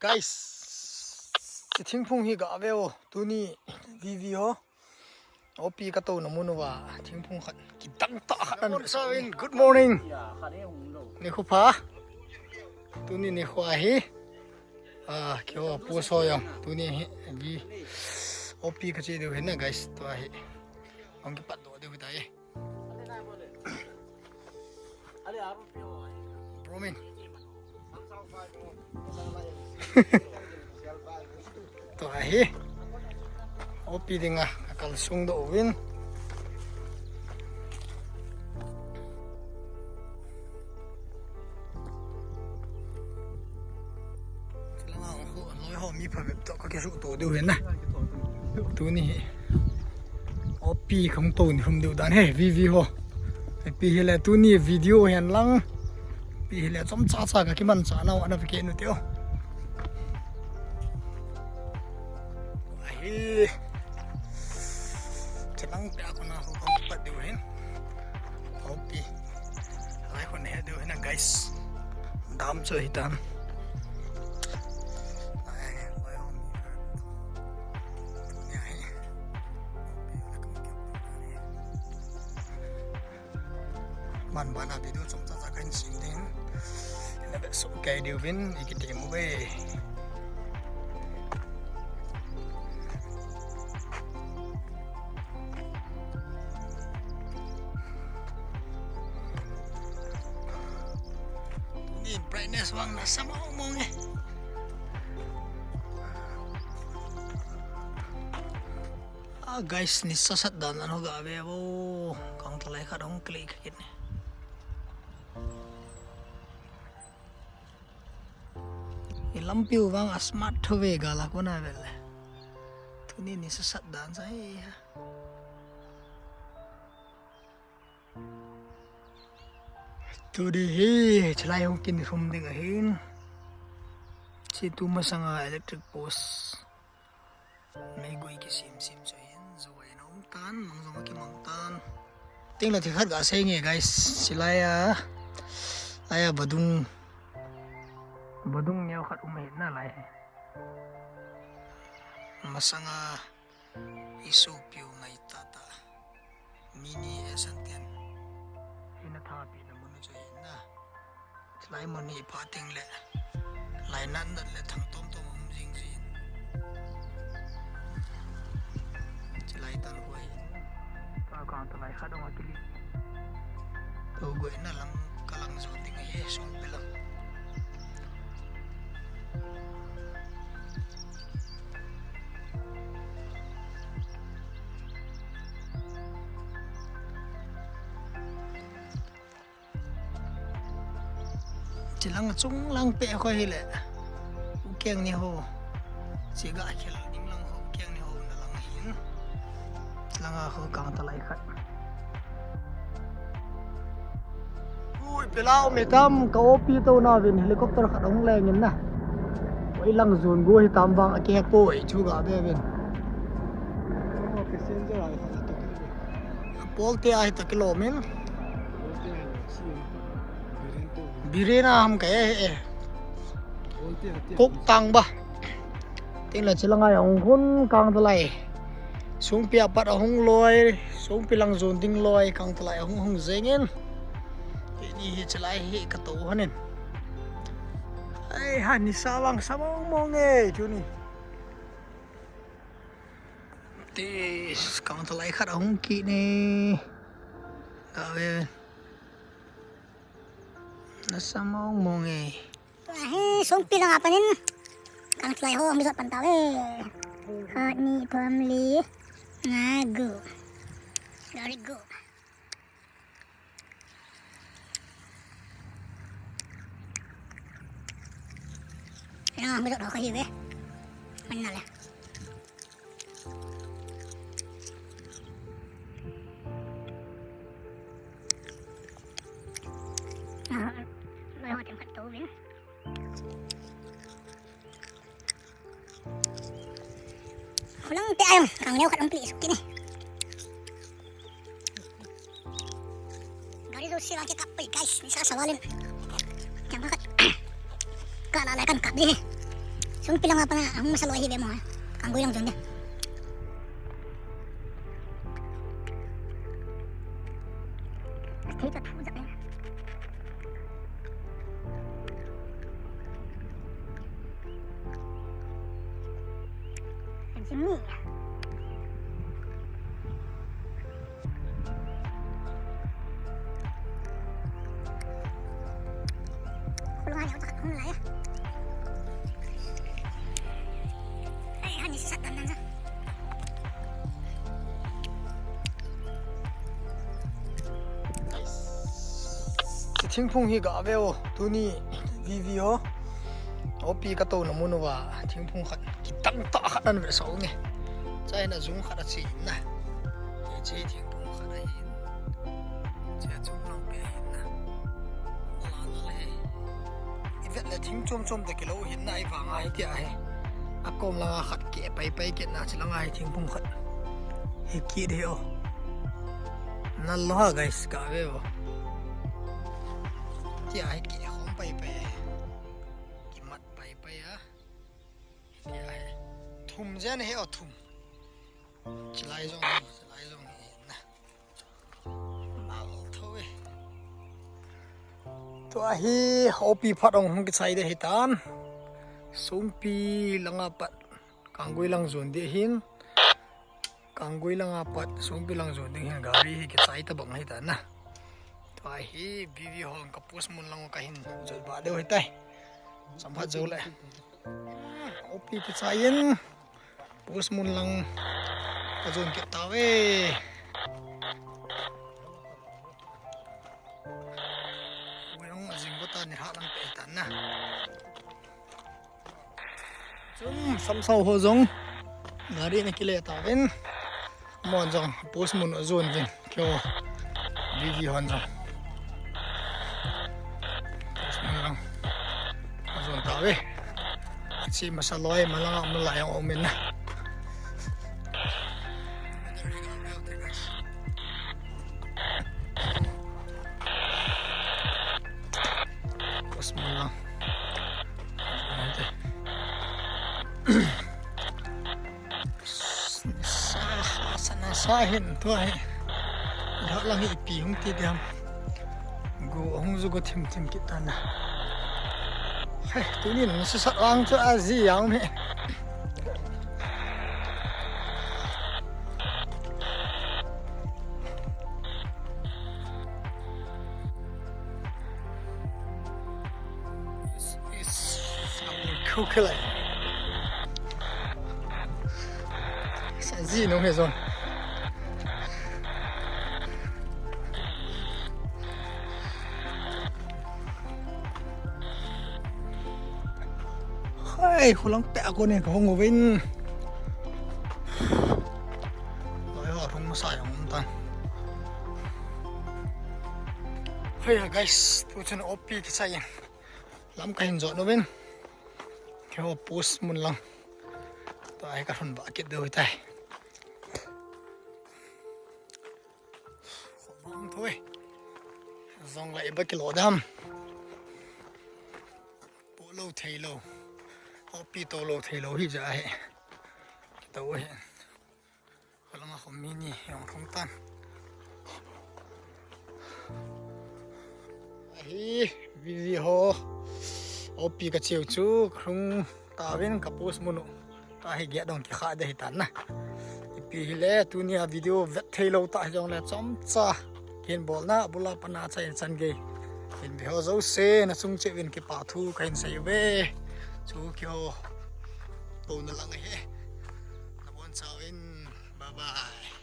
guys thingphung hi ga veo tuni video opi ka to namun wa thingphung khat kitang ta khan sawin good morning ni khupa tuni ni khwa hi kyo pu so yang tuni hi gi opi ka che de hen na guys to hi ong ki pat do de hu dai promin to hi opi dinga kal sung do win selang ho loi ho mi pha to ka ke su to de hen na tu ni opi khong to ni hum de dan he vi ho pi hele tu ni video hen lang pi hele chom cha cha ka ki man cha na wa na ke nu teo ai chelang pe ko na ho ko pat de hen opi ai ko ne de hen guys dam cho hitan man bana video chom cha cha kan sin den na be so kai de win ikite mu be ni brightness wang na sama omong guys ni sasat dan ano ga be bo kang talai kha dong click kit ne lampiu wang smart thove gala kona bele tuni ni sasat dan sai tudi hi chlai hong kin rum ding a hin si tu masanga electric post mai goi ki sim so hin zo ai nom tan mang zo ki mang tan ting la thi khat ga sei nge guys silaya aya badung nyau khat umai na lai masanga isu piu ngai tata mini esantian ina tha pi na mun jo ina slai moni phating le lai nan dat le thang tom tom jing jin chlai tan hoi ta ka ta lai khadong akili to goi na lang kalang zo ting he song pelang chilang chung lang pe khoi hi le keng ni ho chi ga khel ding lang ho keng ni ho na lang hin langa ho kang ta lai khat ui pelao me tam ka opi to na vin helicopter khat ong leng in na oi lang zon go hi tam wang a ke po ai chu ga be ben passenger ai khat to pol te ai ta kilomin birena ham ka kok tang ba ting la chilanga ong hun kang talai sung pia pat hong loi sung pilang zon ding loi kang talai hong zengen ni hi chalai hi ka to hanen ai ha ni sawang samong mong chuni tis kang talai khat hong ki ne ka ve nasamong mong sung pilang apanin kang slay ho ang bisot pantawe hat ni family ngago very good ang bisot ho kahiwe manal ya mai ho tem khat to vin kulang te ayong kang neo khat ang pli suki ni gari do silang ke kapai guys ni sa sawalin yang khat kana na kan kap ni Sung pilang apa na ang masaluay hibe mo ha. Ang goy lang dyan. Dito tayo sa kanya. Sini. Kulungan ako takot kung nalaya. Ay, hani sasatan lang sa. 팅풍히 가베오 돈이 비비어 어피 가또 너무노와 팅풍 기땅 따하는 그래서 오네 짜이나 중 하라치 있나 제 팅풍 하라 있 제 중랑 배 있나 나나래 이vetla 팅좀좀 되게로 있나 이 방아이 티아해 아꼼 랑아 핫게 빠이빠이 겠나 지랑아 팅풍 핫 해키래요 날로하 가이스 가베오ที่ไอ้เกี่ยวของไปกิมัดไปอ่ะที่ไอ้ทุ่มเจ้าเนี่ยเอาทุ่มจะไล่จงนะมาเท่าไหร่ตัวไอ้เอาปีพัดองค์ก็ใช้ได้เหตันส่งปีลังอาปัดกังกุยลังส่วนเดียหินกังกุยลังอาปัดส่งปีลังส่วนเดียหินกาลีก็ใช้ตะบังเหตันนะAhi bibi hong kapus mun lang kahin jol ba deu hitai samphat jol le opi ki sayen pus mun lang kajon ke tawe weng jingota ni halang pe tan na zum samsau ho jong gari ne kile tawen mon jong pus mun azon jing kyo bibi hon jong Azon tawe si masaloy malang malayang umin na Pus mo lang sanasahin to ay lahat lang ipihong tidam guong zugo tim kita na Hey, tu ni nang sesat orang tu Aziz yang ni. Kau kelai. Aziz nong hezon. Hey, kulang pe ako ni ko ngowin. Ayo, rong masayang untan. Hey guys, tu chen opi ki sayang. Lam kahin zo no ben. Kyo post mun lang. Tai karon bakit daw tay. Khobang thôi. Zong lại ba kilo dam. Bộ lâu thầy lâu. Opi tolo thelo hi ja he to he walang ako mini yung rungtan ai video opi ka chiu chu krung tawin kapus muno ta hi gya dong ki kha da hitan na ipi hile tunia video vet thelo ta jong le chomcha kin bol na bula pana cha in san ge in bho zo se na sung che win ki pa thu kain sai ve chú kêu tồn là lăng ấy, nabon chào in, bye bye.